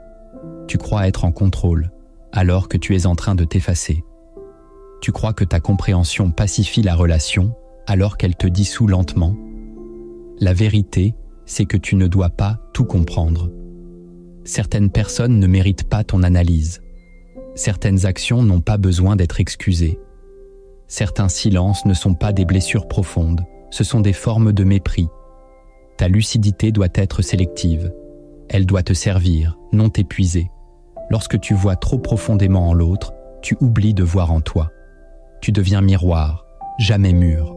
Tu crois être en contrôle, alors que tu es en train de t'effacer. Tu crois que ta compréhension pacifie la relation, alors qu'elle te dissout lentement. La vérité, c'est que tu ne dois pas tout comprendre. Certaines personnes ne méritent pas ton analyse. Certaines actions n'ont pas besoin d'être excusées. Certains silences ne sont pas des blessures profondes, ce sont des formes de mépris. Ta lucidité doit être sélective. Elle doit te servir, non t'épuiser. Lorsque tu vois trop profondément en l'autre, tu oublies de voir en toi. Tu deviens miroir, jamais mur.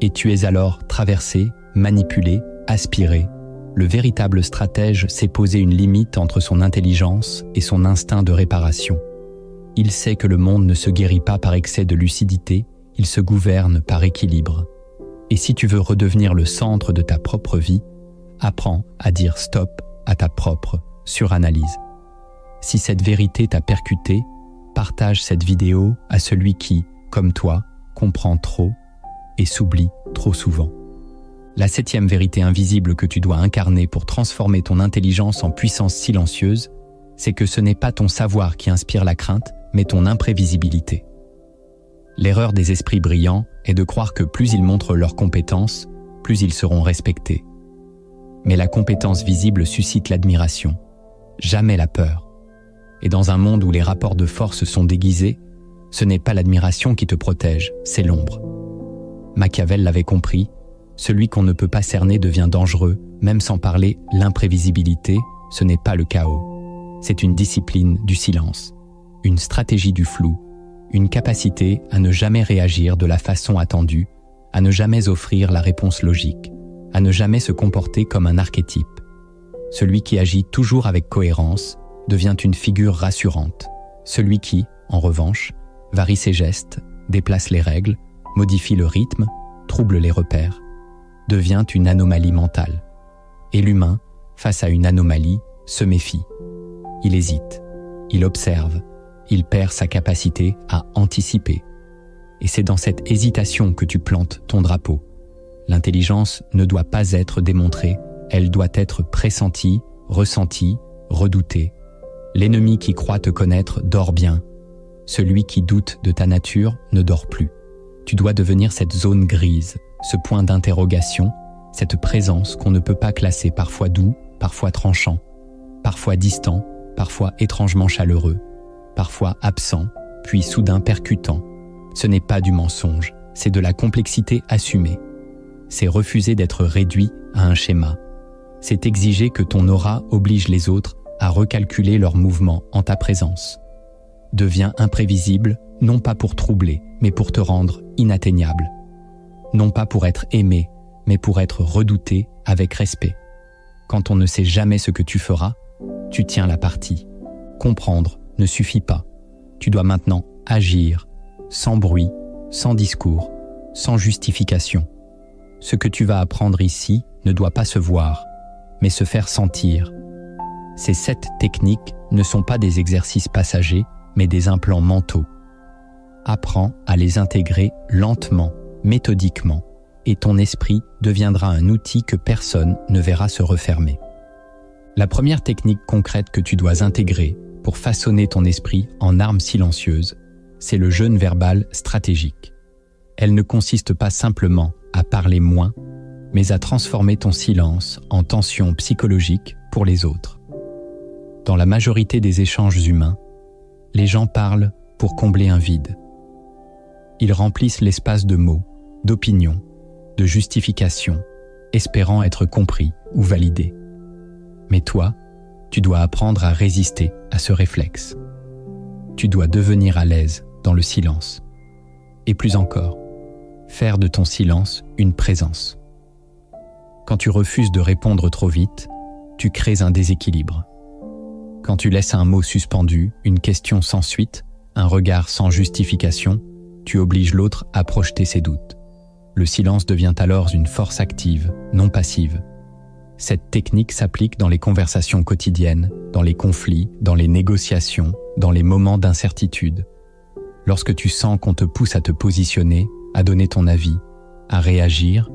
Et tu es alors traversé, manipulé, aspiré. Le véritable stratège sait poser une limite entre son intelligence et son instinct de réparation. Il sait que le monde ne se guérit pas par excès de lucidité, il se gouverne par équilibre. Et si tu veux redevenir le centre de ta propre vie, apprends à dire stop à ta propre suranalyse. Si cette vérité t'a percuté, partage cette vidéo à celui qui, comme toi, comprend trop et s'oublie trop souvent. La 7e vérité invisible que tu dois incarner pour transformer ton intelligence en puissance silencieuse, c'est que ce n'est pas ton savoir qui inspire la crainte, mais ton imprévisibilité. L'erreur des esprits brillants est de croire que plus ils montrent leurs compétences, plus ils seront respectés. Mais la compétence visible suscite l'admiration, jamais la peur. Et dans un monde où les rapports de force sont déguisés, ce n'est pas l'admiration qui te protège, c'est l'ombre. Machiavel l'avait compris, celui qu'on ne peut pas cerner devient dangereux, même sans parler l'imprévisibilité, ce n'est pas le chaos. C'est une discipline du silence, une stratégie du flou, une capacité à ne jamais réagir de la façon attendue, à ne jamais offrir la réponse logique, à ne jamais se comporter comme un archétype. Celui qui agit toujours avec cohérence devient une figure rassurante. Celui qui, en revanche, varie ses gestes, déplace les règles, modifie le rythme, trouble les repères, devient une anomalie mentale. Et l'humain, face à une anomalie, se méfie. Il hésite, il observe, il perd sa capacité à anticiper. Et c'est dans cette hésitation que tu plantes ton drapeau. L'intelligence ne doit pas être démontrée, elle doit être pressentie, ressentie, redoutée. L'ennemi qui croit te connaître dort bien. Celui qui doute de ta nature ne dort plus. Tu dois devenir cette zone grise, ce point d'interrogation, cette présence qu'on ne peut pas classer, parfois doux, parfois tranchant, parfois distant, parfois étrangement chaleureux, parfois absent, puis soudain percutant. Ce n'est pas du mensonge, c'est de la complexité assumée. C'est refuser d'être réduit à un schéma. C'est exiger que ton aura oblige les autres à recalculer leurs mouvements en ta présence. Deviens imprévisible, non pas pour troubler, mais pour te rendre inatteignable. Non pas pour être aimé, mais pour être redouté avec respect. Quand on ne sait jamais ce que tu feras, tu tiens la partie. Comprendre ne suffit pas. Tu dois maintenant agir, sans bruit, sans discours, sans justification. Ce que tu vas apprendre ici ne doit pas se voir, mais se faire sentir. Ces 7 techniques ne sont pas des exercices passagers, mais des implants mentaux. Apprends à les intégrer lentement, méthodiquement, et ton esprit deviendra un outil que personne ne verra se refermer. La première technique concrète que tu dois intégrer pour façonner ton esprit en arme silencieuse, c'est le jeûne verbal stratégique. Elle ne consiste pas simplement à parler moins, mais à transformer ton silence en tension psychologique pour les autres. Dans la majorité des échanges humains, les gens parlent pour combler un vide. Ils remplissent l'espace de mots, d'opinions, de justifications, espérant être compris ou validés. Mais toi, Tu dois apprendre à résister à ce réflexe. Tu dois devenir à l'aise dans le silence. Et plus encore, faire de ton silence une présence. Quand tu refuses de répondre trop vite, tu crées un déséquilibre. Quand tu laisses un mot suspendu, une question sans suite, un regard sans justification, tu obliges l'autre à projeter ses doutes. Le silence devient alors une force active, non passive. Cette technique s'applique dans les conversations quotidiennes, dans les conflits, dans les négociations, dans les moments d'incertitude. Lorsque tu sens qu'on te pousse à te positionner, à donner ton avis, à réagir,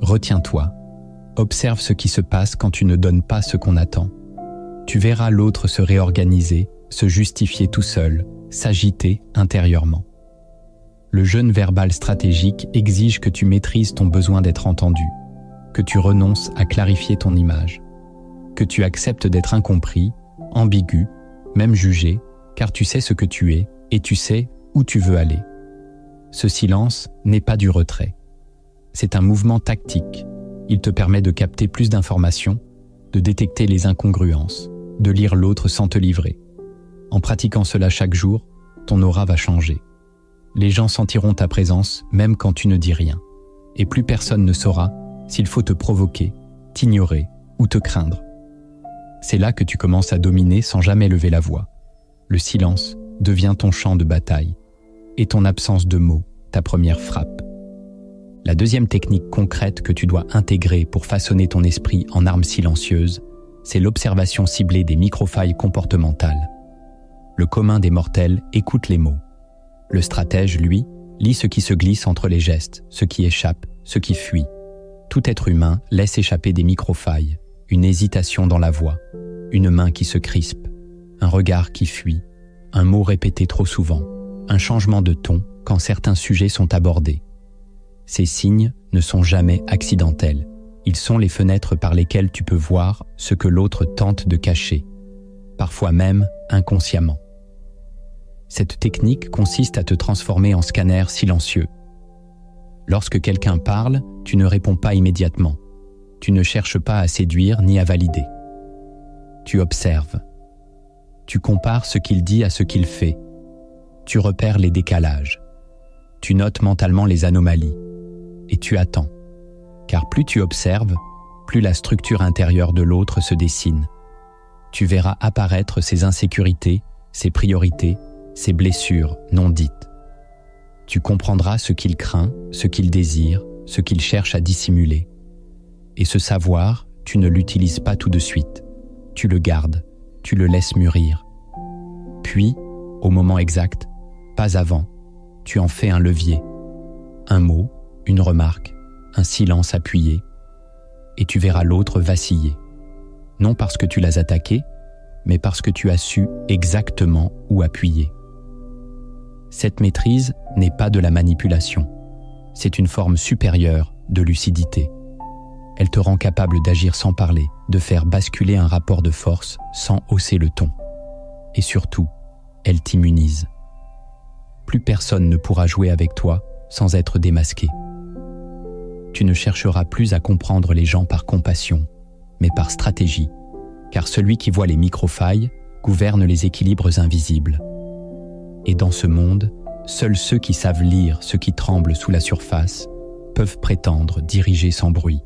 retiens-toi. Observe ce qui se passe quand tu ne donnes pas ce qu'on attend. Tu verras l'autre se réorganiser, se justifier tout seul, s'agiter intérieurement. Le jeûne verbal stratégique exige que tu maîtrises ton besoin d'être entendu, que tu renonces à clarifier ton image, que tu acceptes d'être incompris, ambigu, même jugé, car tu sais ce que tu es et tu sais où tu veux aller. Ce silence n'est pas du retrait. C'est un mouvement tactique. Il te permet de capter plus d'informations, de détecter les incongruences, de lire l'autre sans te livrer. En pratiquant cela chaque jour, ton aura va changer. Les gens sentiront ta présence même quand tu ne dis rien. Et plus personne ne saura s'il faut te provoquer, t'ignorer ou te craindre. C'est là que tu commences à dominer sans jamais lever la voix. Le silence devient ton champ de bataille et ton absence de mots, ta première frappe. La deuxième technique concrète que tu dois intégrer pour façonner ton esprit en arme silencieuse, c'est l'observation ciblée des microfailles comportementales. Le commun des mortels écoute les mots. Le stratège, lui, lit ce qui se glisse entre les gestes, ce qui échappe, ce qui fuit. Tout être humain laisse échapper des microfailles, une hésitation dans la voix, une main qui se crispe, un regard qui fuit, un mot répété trop souvent, un changement de ton quand certains sujets sont abordés. Ces signes ne sont jamais accidentels. Ils sont les fenêtres par lesquelles tu peux voir ce que l'autre tente de cacher, parfois même inconsciemment. Cette technique consiste à te transformer en scanner silencieux. Lorsque quelqu'un parle, tu ne réponds pas immédiatement. Tu ne cherches pas à séduire ni à valider. Tu observes. Tu compares ce qu'il dit à ce qu'il fait. Tu repères les décalages. Tu notes mentalement les anomalies. Et tu attends. Car plus tu observes, plus la structure intérieure de l'autre se dessine. Tu verras apparaître ses insécurités, ses priorités, ses blessures non dites. Tu comprendras ce qu'il craint, ce qu'il désire, ce qu'il cherche à dissimuler. Et ce savoir, tu ne l'utilises pas tout de suite. Tu le gardes, tu le laisses mûrir. Puis, au moment exact, pas avant, tu en fais un levier. Un mot, une remarque, un silence appuyé, et tu verras l'autre vaciller. Non parce que tu l'as attaqué, mais parce que tu as su exactement où appuyer. Cette maîtrise n'est pas de la manipulation. C'est une forme supérieure de lucidité. Elle te rend capable d'agir sans parler, de faire basculer un rapport de force sans hausser le ton. Et surtout, elle t'immunise. Plus personne ne pourra jouer avec toi sans être démasqué. Tu ne chercheras plus à comprendre les gens par compassion, mais par stratégie, car celui qui voit les microfailles gouverne les équilibres invisibles. Et dans ce monde, seuls ceux qui savent lire ce qui tremble sous la surface peuvent prétendre diriger sans bruit.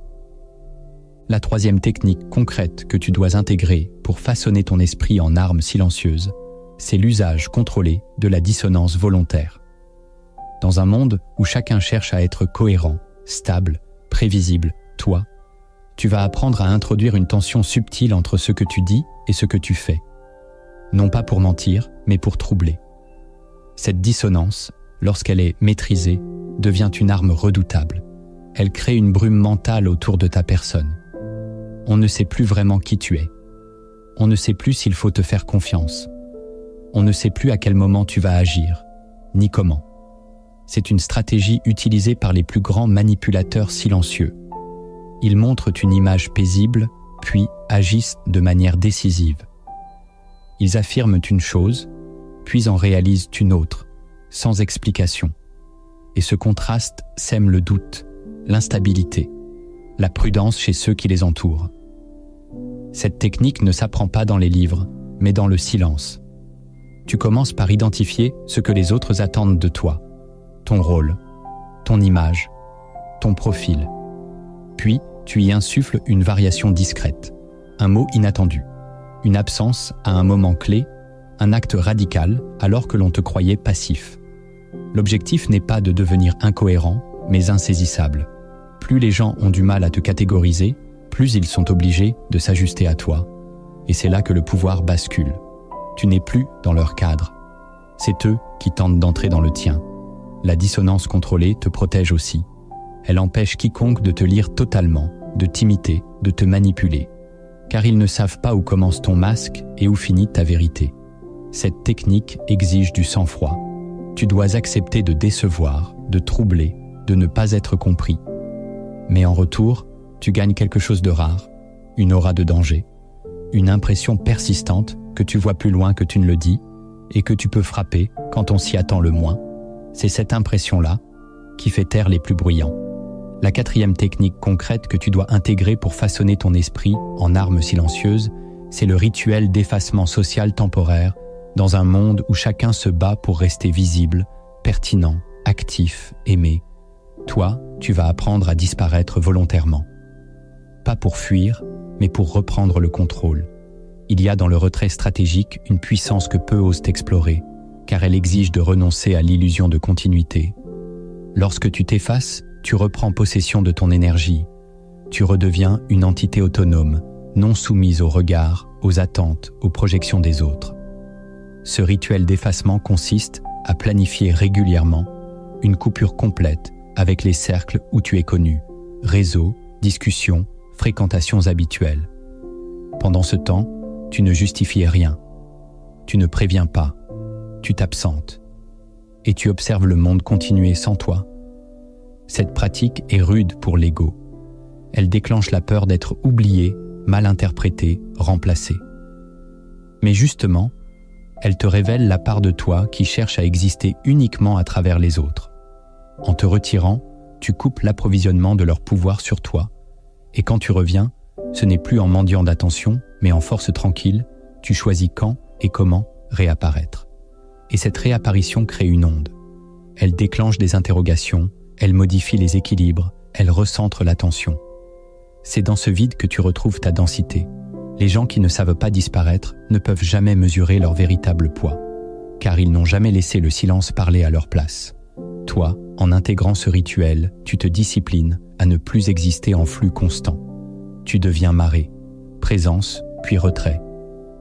La troisième technique concrète que tu dois intégrer pour façonner ton esprit en arme silencieuse, c'est l'usage contrôlé de la dissonance volontaire. Dans un monde où chacun cherche à être cohérent, stable, prévisible, toi, tu vas apprendre à introduire une tension subtile entre ce que tu dis et ce que tu fais. Non pas pour mentir, mais pour troubler. Cette dissonance, lorsqu'elle est maîtrisée, devient une arme redoutable. Elle crée une brume mentale autour de ta personne. On ne sait plus vraiment qui tu es. On ne sait plus s'il faut te faire confiance. On ne sait plus à quel moment tu vas agir, ni comment. C'est une stratégie utilisée par les plus grands manipulateurs silencieux. Ils montrent une image paisible, puis agissent de manière décisive. Ils affirment une chose, puis en réalisent une autre, sans explication. Et ce contraste sème le doute, l'instabilité, la prudence chez ceux qui les entourent. Cette technique ne s'apprend pas dans les livres, mais dans le silence. Tu commences par identifier ce que les autres attendent de toi, ton rôle, ton image, ton profil. Puis, tu y insuffles une variation discrète, un mot inattendu, une absence à un moment clé, un acte radical alors que l'on te croyait passif. L'objectif n'est pas de devenir incohérent, mais insaisissable. Plus les gens ont du mal à te catégoriser, plus ils sont obligés de s'ajuster à toi. Et c'est là que le pouvoir bascule. Tu n'es plus dans leur cadre. C'est eux qui tentent d'entrer dans le tien. La dissonance contrôlée te protège aussi. Elle empêche quiconque de te lire totalement, de t'imiter, de te manipuler. Car ils ne savent pas où commence ton masque et où finit ta vérité. Cette technique exige du sang-froid. Tu dois accepter de décevoir, de troubler, de ne pas être compris. Mais en retour, tu gagnes quelque chose de rare, une aura de danger, une impression persistante que tu vois plus loin que tu ne le dis et que tu peux frapper quand on s'y attend le moins. C'est cette impression-là qui fait taire les plus bruyants. La 4e technique concrète que tu dois intégrer pour façonner ton esprit en arme silencieuse, c'est le rituel d'effacement social temporaire dans un monde où chacun se bat pour rester visible, pertinent, actif, aimé. Toi, tu vas apprendre à disparaître volontairement. Pas pour fuir, mais pour reprendre le contrôle. Il y a dans le retrait stratégique une puissance que peu osent explorer, car elle exige de renoncer à l'illusion de continuité. Lorsque tu t'effaces, tu reprends possession de ton énergie. Tu redeviens une entité autonome, non soumise aux regards, aux attentes, aux projections des autres. Ce rituel d'effacement consiste à planifier régulièrement une coupure complète avec les cercles où tu es connu, réseaux, discussions, fréquentations habituelles. Pendant ce temps, tu ne justifies rien. Tu ne préviens pas. Tu t'absentes. Et tu observes le monde continuer sans toi. Cette pratique est rude pour l'ego. Elle déclenche la peur d'être oublié, mal interprété, remplacé. Mais justement, elle te révèle la part de toi qui cherche à exister uniquement à travers les autres. En te retirant, tu coupes l'approvisionnement de leur pouvoir sur toi. Et quand tu reviens, ce n'est plus en mendiant d'attention, mais en force tranquille, tu choisis quand et comment réapparaître. Et cette réapparition crée une onde. Elle déclenche des interrogations, elle modifie les équilibres, elle recentre l'attention. C'est dans ce vide que tu retrouves ta densité. Les gens qui ne savent pas disparaître ne peuvent jamais mesurer leur véritable poids, car ils n'ont jamais laissé le silence parler à leur place. Toi, en intégrant ce rituel, tu te disciplines à ne plus exister en flux constant. Tu deviens marée, présence puis retrait,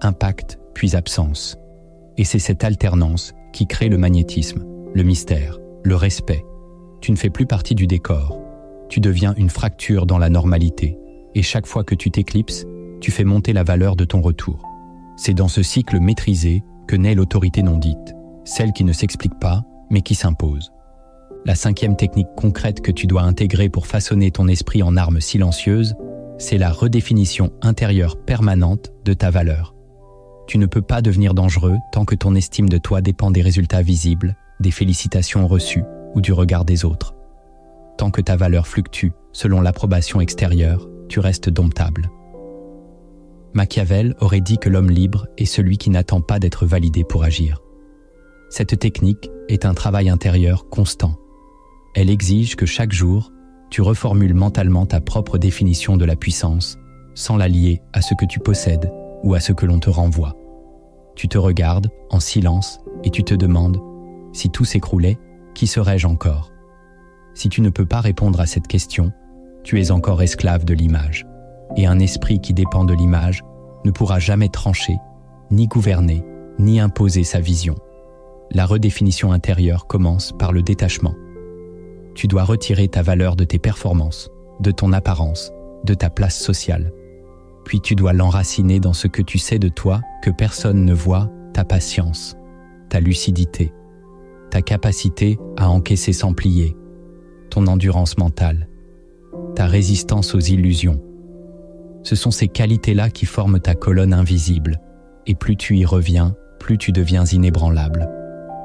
impact puis absence. Et c'est cette alternance qui crée le magnétisme, le mystère, le respect. Tu ne fais plus partie du décor. Tu deviens une fracture dans la normalité. Et chaque fois que tu t'éclipses, tu fais monter la valeur de ton retour. C'est dans ce cycle maîtrisé que naît l'autorité non dite, celle qui ne s'explique pas, mais qui s'impose. La 5e technique concrète que tu dois intégrer pour façonner ton esprit en arme silencieuse, c'est la redéfinition intérieure permanente de ta valeur. Tu ne peux pas devenir dangereux tant que ton estime de toi dépend des résultats visibles, des félicitations reçues ou du regard des autres. Tant que ta valeur fluctue selon l'approbation extérieure, tu restes domptable. Machiavel aurait dit que l'homme libre est celui qui n'attend pas d'être validé pour agir. Cette technique est un travail intérieur constant. Elle exige que chaque jour, tu reformules mentalement ta propre définition de la puissance, sans la lier à ce que tu possèdes ou à ce que l'on te renvoie. Tu te regardes en silence et tu te demandes « Si tout s'écroulait, qui serais-je encore ?» Si tu ne peux pas répondre à cette question, tu es encore esclave de l'image. Et un esprit qui dépend de l'image ne pourra jamais trancher, ni gouverner, ni imposer sa vision. La redéfinition intérieure commence par le détachement. Tu dois retirer ta valeur de tes performances, de ton apparence, de ta place sociale. Puis tu dois l'enraciner dans ce que tu sais de toi que personne ne voit, ta patience, ta lucidité, ta capacité à encaisser sans plier, ton endurance mentale, ta résistance aux illusions. Ce sont ces qualités-là qui forment ta colonne invisible, et plus tu y reviens, plus tu deviens inébranlable.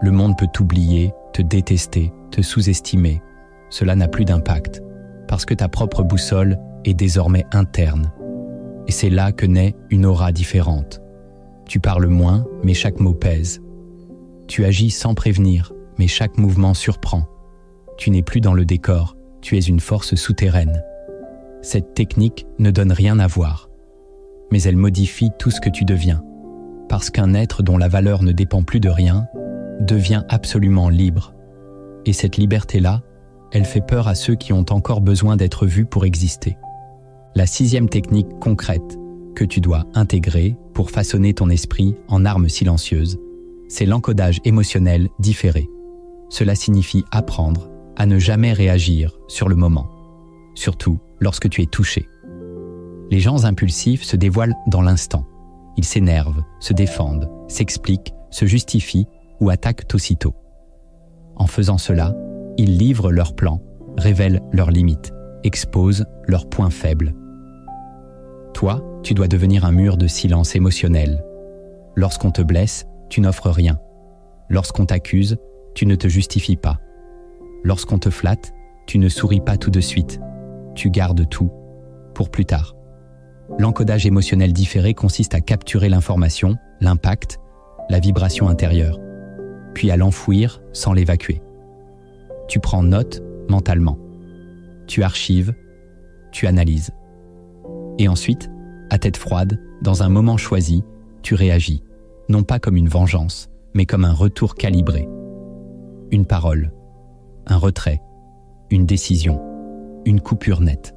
Le monde peut t'oublier, te détester, te sous-estimer. Cela n'a plus d'impact, parce que ta propre boussole est désormais interne. Et c'est là que naît une aura différente. Tu parles moins, mais chaque mot pèse. Tu agis sans prévenir, mais chaque mouvement surprend. Tu n'es plus dans le décor, tu es une force souterraine. Cette technique ne donne rien à voir, mais elle modifie tout ce que tu deviens. Parce qu'un être dont la valeur ne dépend plus de rien devient absolument libre. Et cette liberté-là, elle fait peur à ceux qui ont encore besoin d'être vus pour exister. La 6e technique concrète que tu dois intégrer pour façonner ton esprit en arme silencieuse, c'est l'encodage émotionnel différé. Cela signifie apprendre à ne jamais réagir sur le moment, surtout lorsque tu es touché. Les gens impulsifs se dévoilent dans l'instant. Ils s'énervent, se défendent, s'expliquent, se justifient ou attaquent aussitôt. En faisant cela, ils livrent leurs plans, révèlent leurs limites, exposent leurs points faibles. Toi, tu dois devenir un mur de silence émotionnel. Lorsqu'on te blesse, tu n'offres rien. Lorsqu'on t'accuse, tu ne te justifies pas. Lorsqu'on te flatte, tu ne souris pas tout de suite. Tu gardes tout pour plus tard. L'encodage émotionnel différé consiste à capturer l'information, l'impact, la vibration intérieure, puis à l'enfouir sans l'évacuer. Tu prends note mentalement. Tu archives, tu analyses. Et ensuite, à tête froide, dans un moment choisi, tu réagis, non pas comme une vengeance, mais comme un retour calibré. Une parole, un retrait, une décision, une coupure nette.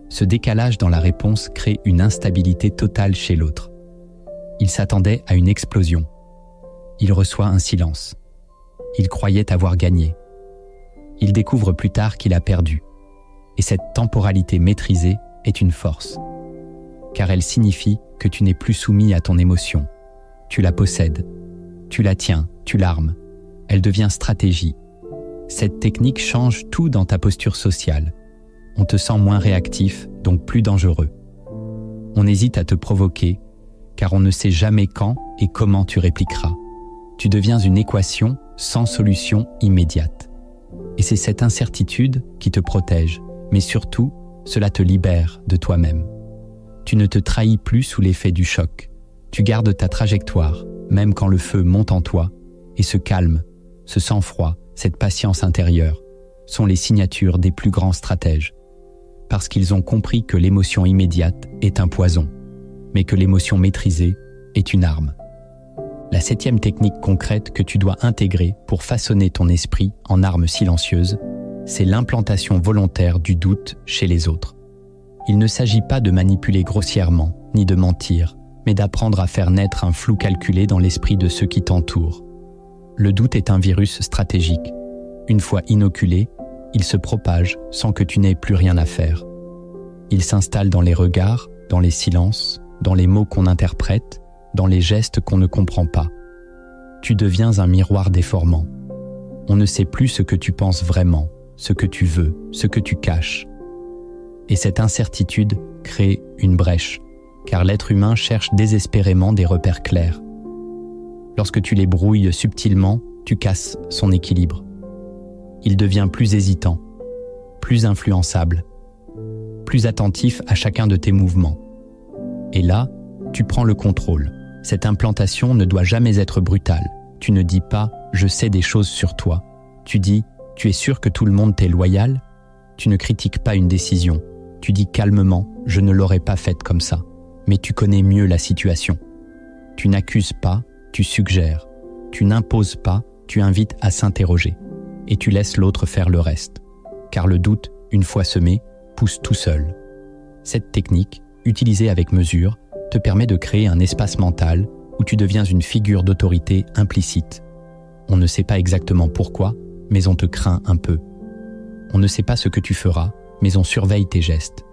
Ce décalage dans la réponse crée une instabilité totale chez l'autre. Il s'attendait à une explosion. Il reçoit un silence. Il croyait avoir gagné. Il découvre plus tard qu'il a perdu. Et cette temporalité maîtrisée est une force, car elle signifie que tu n'es plus soumis à ton émotion. Tu la possèdes, tu la tiens, tu l'armes. Elle devient stratégie. Cette technique change tout dans ta posture sociale. On te sent moins réactif, donc plus dangereux. On hésite à te provoquer, car on ne sait jamais quand et comment tu répliqueras. Tu deviens une équation sans solution immédiate. Et c'est cette incertitude qui te protège, mais surtout, cela te libère de toi-même. Tu ne te trahis plus sous l'effet du choc. Tu gardes ta trajectoire, même quand le feu monte en toi, et ce calme, ce sang-froid, cette patience intérieure, sont les signatures des plus grands stratèges. Parce qu'ils ont compris que l'émotion immédiate est un poison, mais que l'émotion maîtrisée est une arme. La 7e technique concrète que tu dois intégrer pour façonner ton esprit en arme silencieuse, c'est l'implantation volontaire du doute chez les autres. Il ne s'agit pas de manipuler grossièrement, ni de mentir, mais d'apprendre à faire naître un flou calculé dans l'esprit de ceux qui t'entourent. Le doute est un virus stratégique. Une fois inoculé, il se propage sans que tu n'aies plus rien à faire. Il s'installe dans les regards, dans les silences, dans les mots qu'on interprète, dans les gestes qu'on ne comprend pas. Tu deviens un miroir déformant. On ne sait plus ce que tu penses vraiment, ce que tu veux, ce que tu caches. Et cette incertitude crée une brèche, car l'être humain cherche désespérément des repères clairs. Lorsque tu les brouilles subtilement, tu casses son équilibre. Il devient plus hésitant, plus influençable, plus attentif à chacun de tes mouvements. Et là, tu prends le contrôle. Cette implantation ne doit jamais être brutale. Tu ne dis pas « je sais des choses sur toi ». Tu dis « tu es sûr que tout le monde t'est loyal ?» Tu ne critiques pas une décision. Tu dis calmement « je ne l'aurais pas faite comme ça ». Mais tu connais mieux la situation. Tu n'accuses pas, tu suggères. Tu n'imposes pas, tu invites à s'interroger. Et tu laisses l'autre faire le reste. Car le doute, une fois semé, pousse tout seul. Cette technique, utilisée avec mesure, te permet de créer un espace mental où tu deviens une figure d'autorité implicite. On ne sait pas exactement pourquoi, mais on te craint un peu. On ne sait pas ce que tu feras, mais on surveille tes gestes.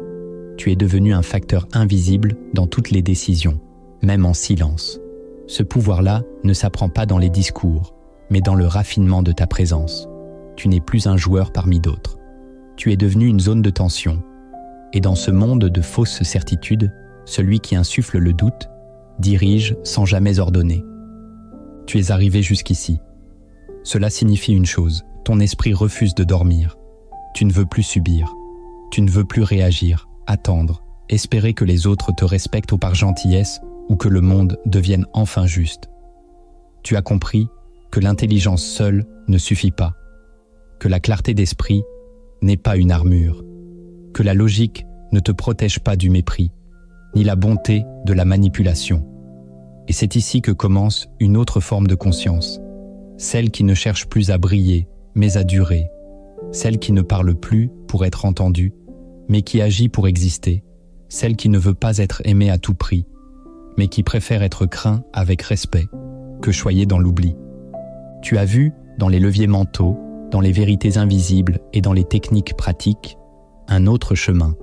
Tu es devenu un facteur invisible dans toutes les décisions, même en silence. Ce pouvoir-là ne s'apprend pas dans les discours, mais dans le raffinement de ta présence. Tu n'es plus un joueur parmi d'autres. Tu es devenu une zone de tension. Et dans ce monde de fausses certitudes, celui qui insuffle le doute dirige sans jamais ordonner. Tu es arrivé jusqu'ici. Cela signifie une chose, ton esprit refuse de dormir. Tu ne veux plus subir. Tu ne veux plus réagir, attendre, espérer que les autres te respectent ou par gentillesse ou que le monde devienne enfin juste. Tu as compris que l'intelligence seule ne suffit pas, que la clarté d'esprit n'est pas une armure, que la logique ne te protège pas du mépris, ni la bonté de la manipulation. Et c'est ici que commence une autre forme de conscience, celle qui ne cherche plus à briller, mais à durer, celle qui ne parle plus pour être entendue, mais qui agit pour exister, celle qui ne veut pas être aimée à tout prix, mais qui préfère être craint avec respect que choyé dans l'oubli. Tu as vu, dans les leviers mentaux, dans les vérités invisibles et dans les techniques pratiques, un autre chemin.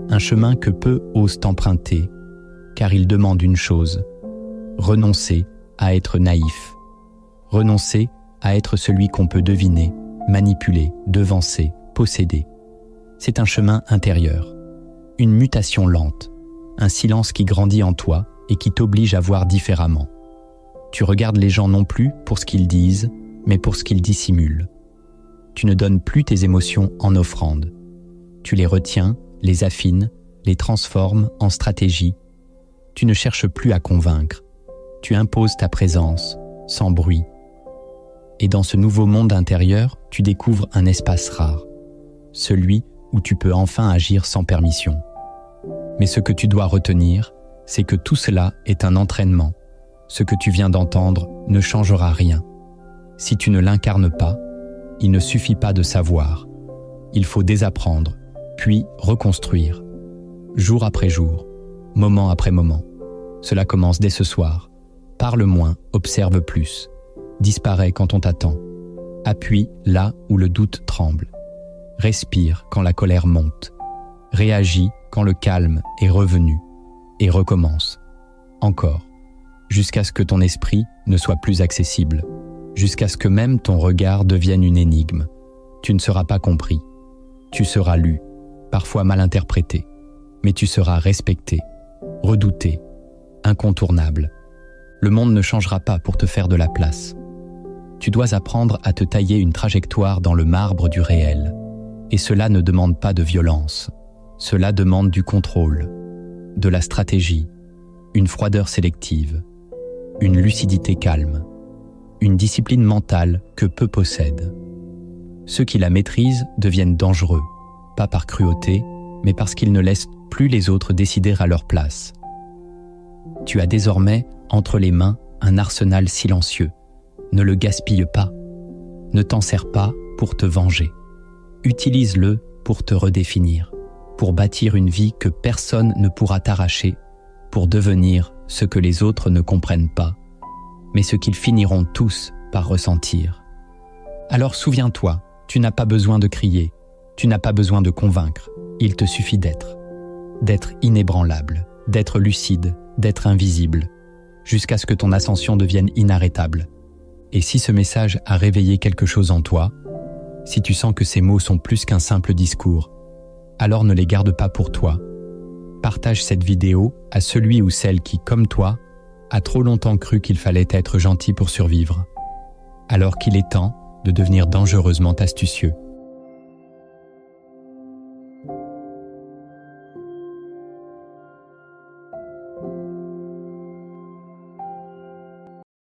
Un chemin que peu osent emprunter, car il demande une chose: renoncer à être naïf. Renoncer à être celui qu'on peut deviner, manipuler, devancer, posséder. C'est un chemin intérieur, une mutation lente, un silence qui grandit en toi et qui t'oblige à voir différemment. Tu regardes les gens non plus pour ce qu'ils disent, mais pour ce qu'ils dissimulent. Tu ne donnes plus tes émotions en offrande. Tu les retiens, les affines, les transformes en stratégie. Tu ne cherches plus à convaincre. Tu imposes ta présence, sans bruit. Et dans ce nouveau monde intérieur, tu découvres un espace rare, celui où tu peux enfin agir sans permission. Mais ce que tu dois retenir, c'est que tout cela est un entraînement. Ce que tu viens d'entendre ne changera rien. Si tu ne l'incarnes pas, il ne suffit pas de savoir. Il faut désapprendre, puis reconstruire. Jour après jour, moment après moment. Cela commence dès ce soir. Parle moins, observe plus. Disparaît quand on t'attend. Appuie là où le doute tremble. Respire quand la colère monte. Réagis quand le calme est revenu. Et recommence. Encore. Jusqu'à ce que ton esprit ne soit plus accessible. Jusqu'à ce que même ton regard devienne une énigme. Tu ne seras pas compris. Tu seras lu, parfois mal interprété. Mais tu seras respecté, redouté, incontournable. Le monde ne changera pas pour te faire de la place. Tu dois apprendre à te tailler une trajectoire dans le marbre du réel. Et cela ne demande pas de violence. Cela demande du contrôle, de la stratégie, une froideur sélective, une lucidité calme, une discipline mentale que peu possèdent. Ceux qui la maîtrisent deviennent dangereux, pas par cruauté, mais parce qu'ils ne laissent plus les autres décider à leur place. Tu as désormais entre les mains un arsenal silencieux. Ne le gaspille pas. Ne t'en sers pas pour te venger. Utilise-le pour te redéfinir, pour bâtir une vie que personne ne pourra t'arracher, pour devenir ce que les autres ne comprennent pas, mais ce qu'ils finiront tous par ressentir. Alors souviens-toi, tu n'as pas besoin de crier, tu n'as pas besoin de convaincre, il te suffit d'être inébranlable, d'être lucide, d'être invisible, jusqu'à ce que ton ascension devienne inarrêtable. Et si ce message a réveillé quelque chose en toi, si tu sens que ces mots sont plus qu'un simple discours, alors ne les garde pas pour toi. Partage cette vidéo à celui ou celle qui, comme toi, a trop longtemps cru qu'il fallait être gentil pour survivre, alors qu'il est temps de devenir dangereusement astucieux.